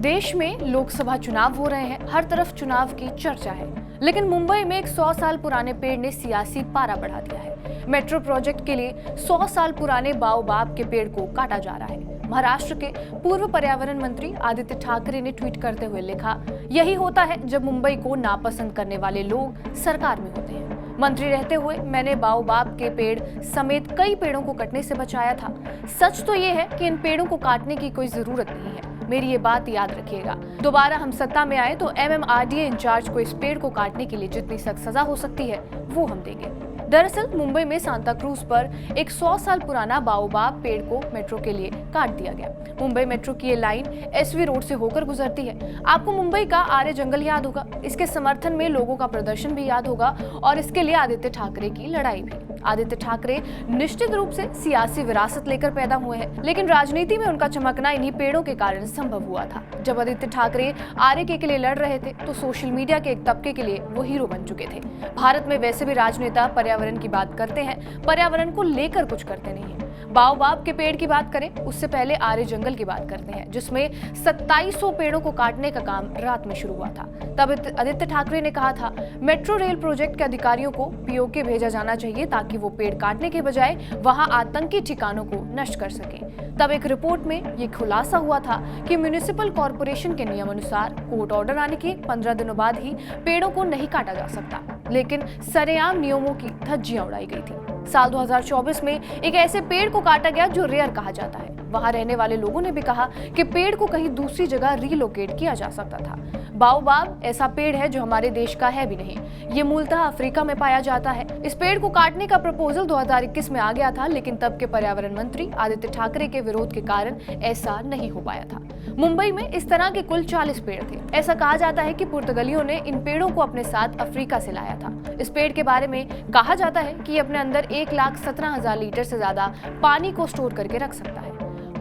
देश में लोकसभा चुनाव हो रहे हैं, हर तरफ चुनाव की चर्चा है। लेकिन मुंबई में एक 100 साल पुराने पेड़ ने सियासी पारा बढ़ा दिया है। मेट्रो प्रोजेक्ट के लिए 100 साल पुराने बाओबाब के पेड़ को काटा जा रहा है। महाराष्ट्र के पूर्व पर्यावरण मंत्री आदित्य ठाकरे ने ट्वीट करते हुए लिखा, यही होता है जब मुंबई को नापसंद करने वाले लोग सरकार में होते हैं। मंत्री रहते हुए मैंने बाओबाब के पेड़ समेत कई पेड़ों को कटने से बचाया था। सच तो ये है कि इन पेड़ों को काटने की कोई जरूरत नहीं है। मेरी ये बात याद रखिएगा। दोबारा हम सत्ता में आए तो MMRDA इंचार्ज को इस पेड़ को काटने के लिए जितनी सख्त सजा हो सकती है वो हम देंगे। दरअसल मुंबई में सांता क्रूज पर एक 100 साल पुराना बाओबाब पेड़ को मेट्रो के लिए काट दिया गया। मुंबई मेट्रो की ये लाइन SV रोड से होकर गुजरती है। आपको मुंबई का आर्य जंगल याद होगा, इसके समर्थन में लोगों का प्रदर्शन भी याद होगा और इसके लिए आदित्य ठाकरे की लड़ाई भी। आदित्य ठाकरे निश्चित रूप से सियासी विरासत लेकर पैदा हुए हैं, लेकिन राजनीति में उनका चमकना इन्हीं पेड़ों के कारण संभव हुआ था। जब आदित्य ठाकरे आर्य के लिए लड़ रहे थे तो सोशल मीडिया के एक तबके के लिए वो हीरो बन चुके थे। भारत में वैसे भी राजनेता पर्यावरण की बात करते हैं, पर्यावरण को लेकर कुछ करते नहीं है। बाओबाब के पेड़ की बात करें उससे पहले आर्य जंगल की बात करते हैं, जिसमें 2700 पेड़ों को काटने का काम रात में शुरू हुआ था। तब आदित्य ठाकरे ने कहा था, मेट्रो रेल प्रोजेक्ट के अधिकारियों को POK भेजा जाना चाहिए ताकि वो पेड़ काटने के बजाय वहां आतंकी ठिकानों को नष्ट कर सकें। तब एक रिपोर्ट में ये खुलासा हुआ था कि म्युनिसिपल कॉर्पोरेशन के नियम अनुसार कोर्ट ऑर्डर आने के 15 दिनों बाद ही पेड़ों को नहीं काटा जा सकता, लेकिन सरेआम नियमों की धज्जियां उड़ाई गई थी। साल 2024 में एक ऐसे पेड़ को काटा गया जो रेयर कहा जाता है। वहां रहने वाले लोगों ने भी कहा कि पेड़ को कहीं दूसरी जगह रीलोकेट किया जा सकता था। बाओबाब ऐसा पेड़ है जो हमारे देश का है भी नहीं, ये मूलतः अफ्रीका में पाया जाता है। इस पेड़ को काटने का प्रपोजल 2021 में आ गया था, लेकिन तब के पर्यावरण मंत्री आदित्य ठाकरे के विरोध के कारण ऐसा नहीं हो पाया था। मुंबई में इस तरह के कुल 40 पेड़ थे। ऐसा कहा जाता है कि पुर्तगालियों ने इन पेड़ों को अपने साथ अफ्रीका से लाया था। इस पेड़ के बारे में कहा जाता है कि ये अपने अंदर 1,17,000 लीटर से ज्यादा पानी को स्टोर करके रख सकता है।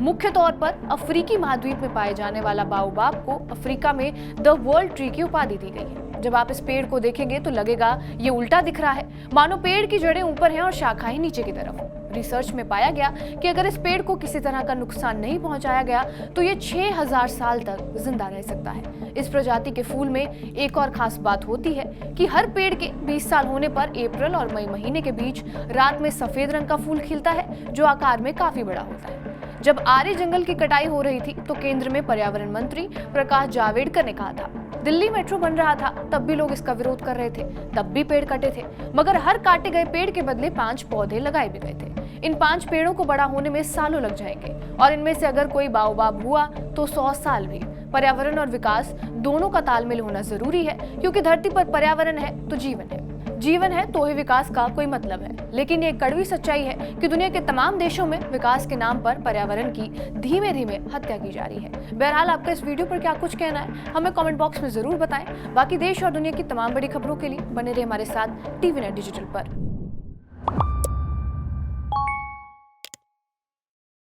मुख्य तौर पर अफ्रीकी महाद्वीप में पाए जाने वाला बाओबाब को अफ्रीका में द वर्ल्ड ट्री की उपाधि दी गई है। जब आप इस पेड़ को देखेंगे तो लगेगा ये उल्टा दिख रहा है, मानो पेड़ की जड़ें ऊपर हैं और शाखाएं नीचे की तरफ। रिसर्च में पाया गया कि अगर इस पेड़ को किसी तरह का नुकसान नहीं पहुंचाया गया तो ये 6000 साल तक जिंदा रह सकता है। इस प्रजाति के फूल में एक और खास बात होती है कि हर पेड़ के 20 साल होने पर अप्रैल और मई महीने के बीच रात में सफेद रंग का फूल खिलता है, जो आकार में काफी बड़ा होता है। जब आर्य जंगल की कटाई हो रही थी तो केंद्र में पर्यावरण मंत्री प्रकाश जावड़ेकर ने कहा था, दिल्ली मेट्रो बन रहा था तब भी लोग इसका विरोध कर रहे थे, तब भी पेड़ कटे थे, मगर हर काटे गए पेड़ के बदले 5 पौधे लगाए भी गए थे। इन 5 पेड़ों को बड़ा होने में सालों लग जाएंगे और इनमें से अगर कोई बाओबाब हुआ तो 100 साल भी। पर्यावरण और विकास दोनों का तालमेल होना जरूरी है, क्योंकि धरती पर पर्यावरण है तो जीवन है, जीवन है तो ही विकास का कोई मतलब है। लेकिन ये कड़वी सच्चाई है कि दुनिया के तमाम देशों में विकास के नाम पर पर्यावरण की धीमे धीमे हत्या की जा रही है। बहरहाल आपका इस वीडियो पर क्या कुछ कहना है हमें कमेंट बॉक्स में जरूर बताएं। बाकी देश और दुनिया की तमाम बड़ी खबरों के लिए बने रहे हमारे साथ TVNet डिजिटल पर।